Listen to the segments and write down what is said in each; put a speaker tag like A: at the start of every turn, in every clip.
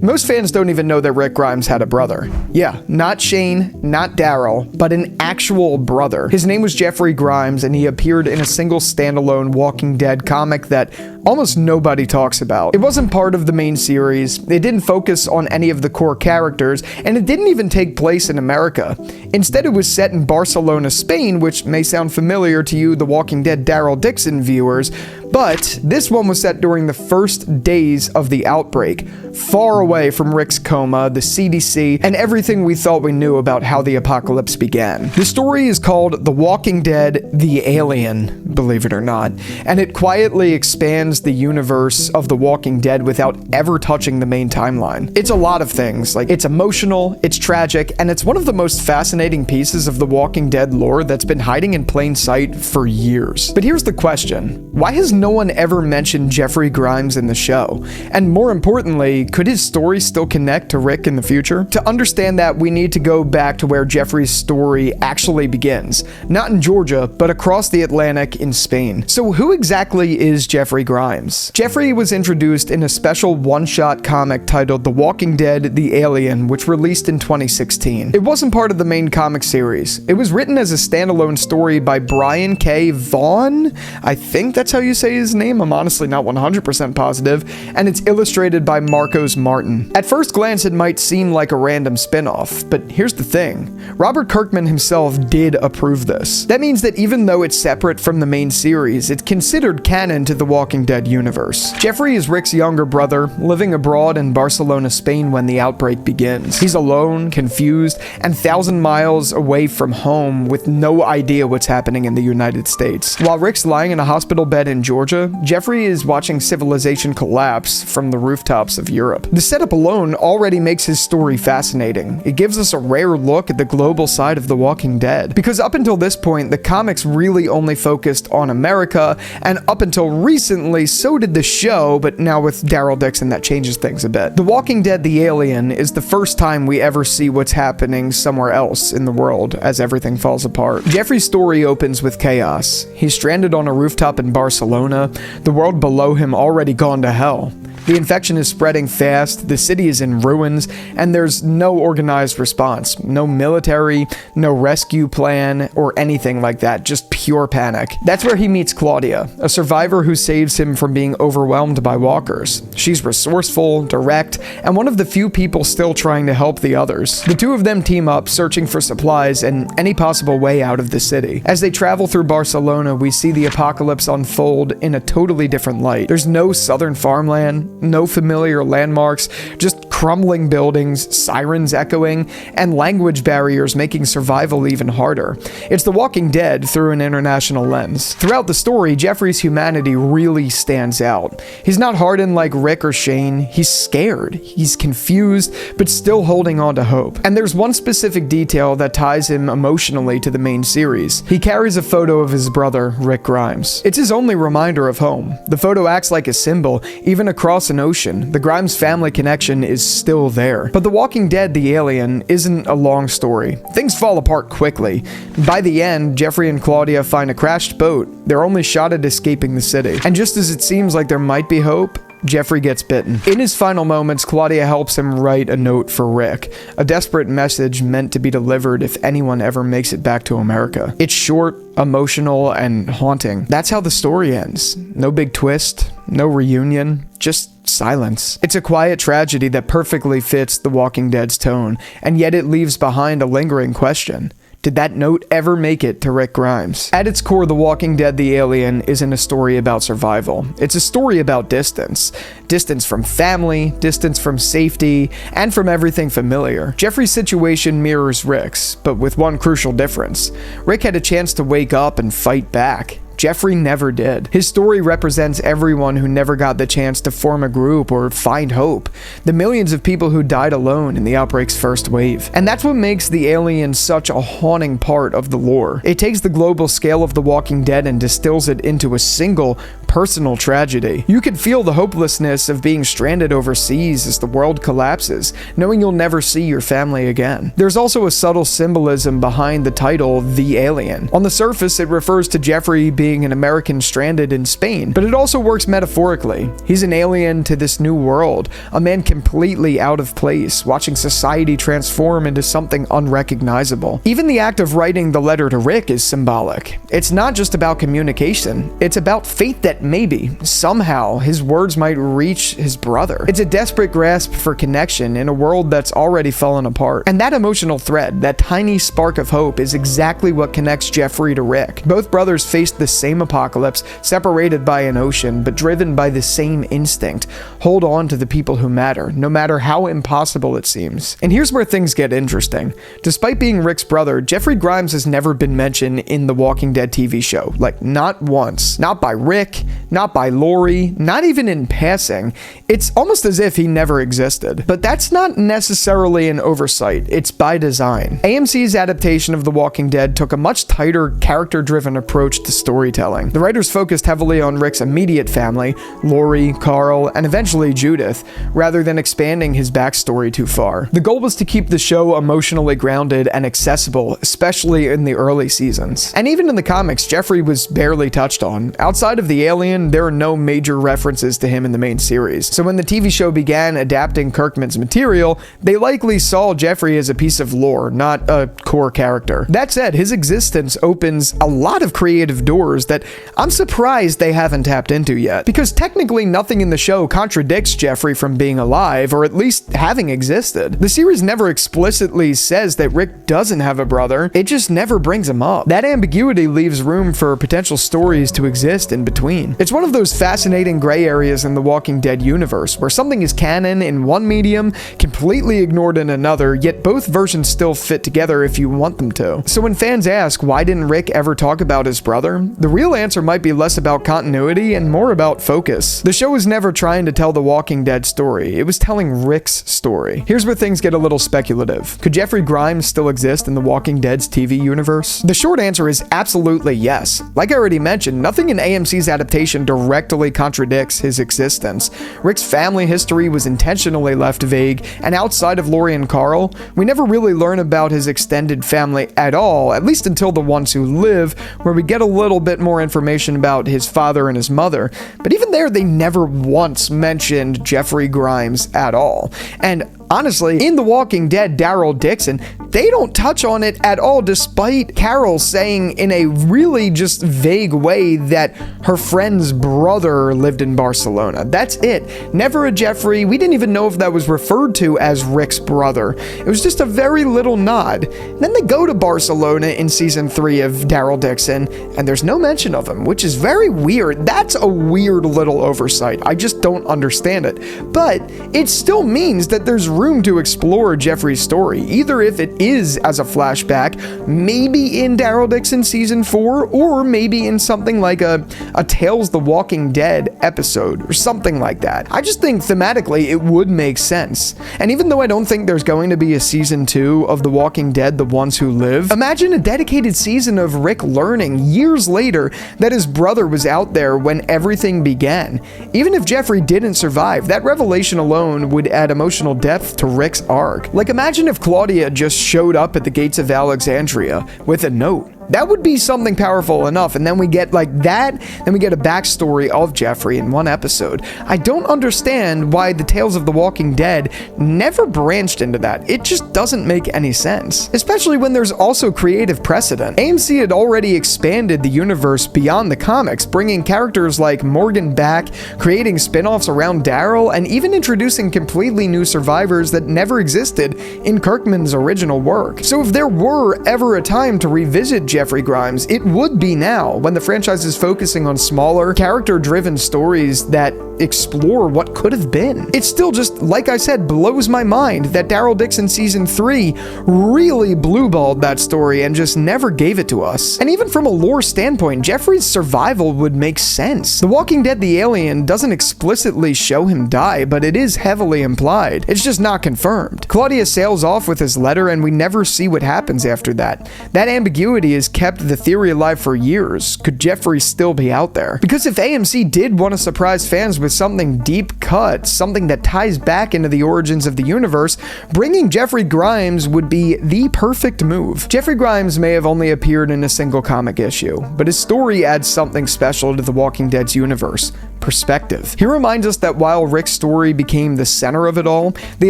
A: Most fans don't even know that Rick Grimes had a brother. Yeah, not Shane, not Daryl, but an actual brother. His name was Jeffrey Grimes, and he appeared in a single standalone Walking Dead comic that almost nobody talks about. It wasn't part of the main series, it didn't focus on any of the core characters, and it didn't even take place in America. Instead, it was set in Barcelona, Spain, which may sound familiar to you, the Walking Dead Daryl Dixon viewers, but this one was set during the first days of the outbreak, far away from Rick's coma, the CDC, and everything we thought we knew about how the apocalypse began. The story is called The Walking Dead: The Alien, believe it or not, and it quietly expands the universe of The Walking Dead without ever touching the main timeline. It's a lot of things, like it's emotional, it's tragic, and it's one of the most fascinating pieces of The Walking Dead lore that's been hiding in plain sight for years. But here's the question: why has no one ever mentioned Jeffrey Grimes in the show? And more importantly, could his story still connect to Rick in the future? To understand that, we need to go back to where Jeffrey's story actually begins. Not in Georgia, but across the Atlantic in Spain. So who exactly is Jeffrey Grimes? Jeffrey was introduced in a special one-shot comic titled The Walking Dead: The Alien, which released in 2016. It wasn't part of the main comic series. It was written as a standalone story by Brian K. Vaughan. I think that's how you say his name. I'm honestly not 100% positive. And it's illustrated by Marcos Martin. At first glance, it might seem like a random spin-off, but here's the thing. Robert Kirkman himself did approve this. That means that even though it's separate from the main series, it's considered canon to the Walking Dead universe. Jeffrey is Rick's younger brother, living abroad in Barcelona, Spain when the outbreak begins. He's alone, confused, and 1,000 miles away from home with no idea what's happening in the United States. While Rick's lying in a hospital bed in Georgia, Jeffrey is watching civilization collapse from the rooftops of Europe. The setup alone already makes his story fascinating. It gives us a rare look at the global side of The Walking Dead, because up until this point, the comics really only focused on America, and up until recently, so did the show, but now with Daryl Dixon, that changes things a bit. The Walking Dead: The Alien is the first time we ever see what's happening somewhere else in the world as everything falls apart. Jeffrey's story opens with chaos. He's stranded on a rooftop in Barcelona, the world below him already gone to hell. The infection is spreading fast, the city is in ruins, and there's no organized response. No military, no rescue plan, or anything like that, just pure panic. That's where he meets Claudia, a survivor who saves him from being overwhelmed by walkers. She's resourceful, direct, and one of the few people still trying to help the others. The two of them team up, searching for supplies and any possible way out of the city. As they travel through Barcelona, we see the apocalypse unfold in a totally different light. There's no southern farmland, no familiar landmarks, just crumbling buildings, sirens echoing, and language barriers making survival even harder. It's The Walking Dead through an international lens. Throughout the story, Jeffrey's humanity really stands out. He's not hardened like Rick or Shane, he's scared, he's confused, but still holding on to hope. And there's one specific detail that ties him emotionally to the main series. He carries a photo of his brother, Rick Grimes. It's his only reminder of home. The photo acts like a symbol, even across an ocean. The Grimes family connection is still there. But The Walking Dead: The Alien isn't a long story. Things fall apart quickly. By the end, Jeffrey and Claudia find a crashed boat. They're only shot at escaping the city. And just as it seems like there might be hope, Jeffrey gets bitten. In his final moments, Claudia helps him write a note for Rick, a desperate message meant to be delivered if anyone ever makes it back to America. It's short, emotional, and haunting. That's how the story ends. No big twist, no reunion, just silence. It's a quiet tragedy that perfectly fits The Walking Dead's tone, and yet it leaves behind a lingering question. Did that note ever make it to Rick Grimes? At its core, The Walking Dead: The Alien isn't a story about survival. It's a story about distance. Distance from family, distance from safety, and from everything familiar. Jeffrey's situation mirrors Rick's, but with one crucial difference. Rick had a chance to wake up and fight back. Jeffrey never did. His story represents everyone who never got the chance to form a group or find hope. The millions of people who died alone in the outbreak's first wave. And that's what makes The Alien such a haunting part of the lore. It takes the global scale of The Walking Dead and distills it into a single, personal tragedy. You can feel the hopelessness of being stranded overseas as the world collapses, knowing you'll never see your family again. There's also a subtle symbolism behind the title, The Alien. On the surface, it refers to Jeffrey being being an American stranded in Spain, but it also works metaphorically. He's an alien to this new world, a man completely out of place, watching society transform into something unrecognizable. Even the act of writing the letter to Rick is symbolic. It's not just about communication, it's about faith that maybe, somehow, his words might reach his brother. It's a desperate grasp for connection in a world that's already fallen apart. And that emotional thread, that tiny spark of hope, is exactly what connects Jeffrey to Rick. Both brothers faced the same apocalypse, separated by an ocean, but driven by the same instinct. Hold on to the people who matter, no matter how impossible it seems. And here's where things get interesting. Despite being Rick's brother, Jeffrey Grimes has never been mentioned in the Walking Dead TV show. Like, not once. Not by Rick, not by Lori, not even in passing. It's almost as if he never existed. But that's not necessarily an oversight. It's by design. AMC's adaptation of The Walking Dead took a much tighter, character-driven approach to storytelling. The writers focused heavily on Rick's immediate family, Lori, Carl, and eventually Judith, rather than expanding his backstory too far. The goal was to keep the show emotionally grounded and accessible, especially in the early seasons. And even in the comics, Jeffrey was barely touched on. Outside of the alien, there are no major references to him in the main series. So when the TV show began adapting Kirkman's material, they likely saw Jeffrey as a piece of lore, not a core character. That said, his existence opens a lot of creative doors that I'm surprised they haven't tapped into yet. Because technically nothing in the show contradicts Jeffrey from being alive, or at least having existed. The series never explicitly says that Rick doesn't have a brother, it just never brings him up. That ambiguity leaves room for potential stories to exist in between. It's one of those fascinating gray areas in the Walking Dead universe, where something is canon in one medium, completely ignored in another, yet both versions still fit together if you want them to. So when fans ask, why didn't Rick ever talk about his brother? The real answer might be less about continuity and more about focus. The show was never trying to tell the Walking Dead story, it was telling Rick's story. Here's where things get a little speculative. Could Jeffrey Grimes still exist in the Walking Dead's TV universe? The short answer is absolutely yes. Like I already mentioned, nothing in AMC's adaptation directly contradicts his existence. Rick's family history was intentionally left vague, and outside of Lori and Carl, we never really learn about his extended family at all, at least until The Ones Who Live, where we get a little bit more information about his father and his mother. But even there, they never once mentioned Jeffrey Grimes at all. And honestly, in The Walking Dead, Daryl Dixon, they don't touch on it at all, despite Carol saying in a really just vague way that her friend's brother lived in Barcelona. That's it. Never a Jeffrey. We didn't even know if that was referred to as Rick's brother. It was just a very little nod. And then they go to Barcelona in season 3 of Daryl Dixon, and there's no mention of him, which is very weird. That's a weird little oversight. I just don't understand it. But it still means that there's room to explore Jeffrey's story, either if it is as a flashback, maybe in Daryl Dixon season 4, or maybe in something like a Tales the Walking Dead episode, or something like that. I just think thematically it would make sense. And even though I don't think there's going to be a season 2 of The Walking Dead, The Ones Who Live, imagine a dedicated season of Rick learning years later that his brother was out there when everything began. Even if Jeffrey didn't survive, that revelation alone would add emotional depth to Rick's arc. Like, imagine if Claudia just showed up at the gates of Alexandria with a note. That would be something powerful enough, and then we get like that, then we get a backstory of Jeffrey in one episode. I don't understand why the Tales of the Walking Dead never branched into that. It just doesn't make any sense, especially when there's also creative precedent. AMC had already expanded the universe beyond the comics, bringing characters like Morgan back, creating spin-offs around Daryl, and even introducing completely new survivors that never existed in Kirkman's original work. So if there were ever a time to revisit Jeffrey Grimes, it would be now, when the franchise is focusing on smaller, character-driven stories that explore what could have been. It still just, like I said, blows my mind that Daryl Dixon season 3 really blueballed that story and just never gave it to us. And even from a lore standpoint, Jeffrey's survival would make sense. The Walking Dead the Alien doesn't explicitly show him die, but it is heavily implied. It's just not confirmed. Claudia sails off with his letter and we never see what happens after that. That ambiguity is kept the theory alive for years. Could Jeffrey still be out there? Because if AMC did want to surprise fans with something deep cut, something that ties back into the origins of the universe, bringing Jeffrey Grimes would be the perfect move. Jeffrey Grimes may have only appeared in a single comic issue, but his story adds something special to The Walking Dead's universe: perspective. He reminds us that while Rick's story became the center of it all, the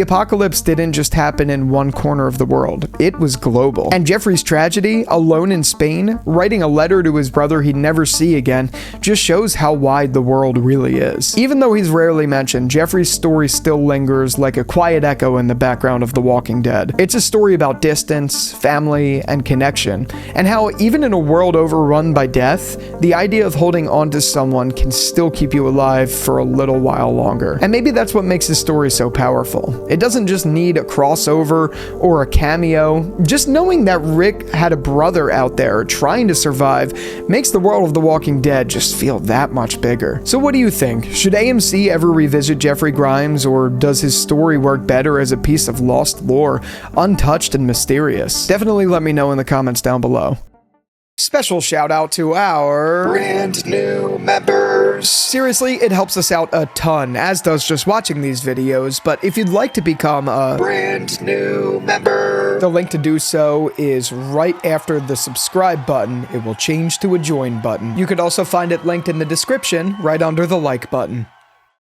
A: apocalypse didn't just happen in one corner of the world, it was global. And Jeffrey's tragedy, alone in Spain, writing a letter to his brother he'd never see again, just shows how wide the world really is. Even though he's rarely mentioned, Jeffrey's story still lingers like a quiet echo in the background of The Walking Dead. It's a story about distance, family, and connection, and how even in a world overrun by death, the idea of holding on to someone can still keep you alive for a little while longer. And maybe that's what makes his story so powerful. It doesn't just need a crossover or a cameo. Just knowing that Rick had a brother out there trying to survive makes the world of The Walking Dead just feel that much bigger. So what do you think? Should AMC ever revisit Jeffrey Grimes, or does his story work better as a piece of lost lore, untouched and mysterious? Definitely let me know in the comments down below. Special shout out to our brand new members. Seriously, it helps us out a ton, as does just watching these videos, but if you'd like to become a brand new member, the link to do so is right after the subscribe button. It will change to a join button. You could also find it linked in the description right under the like button.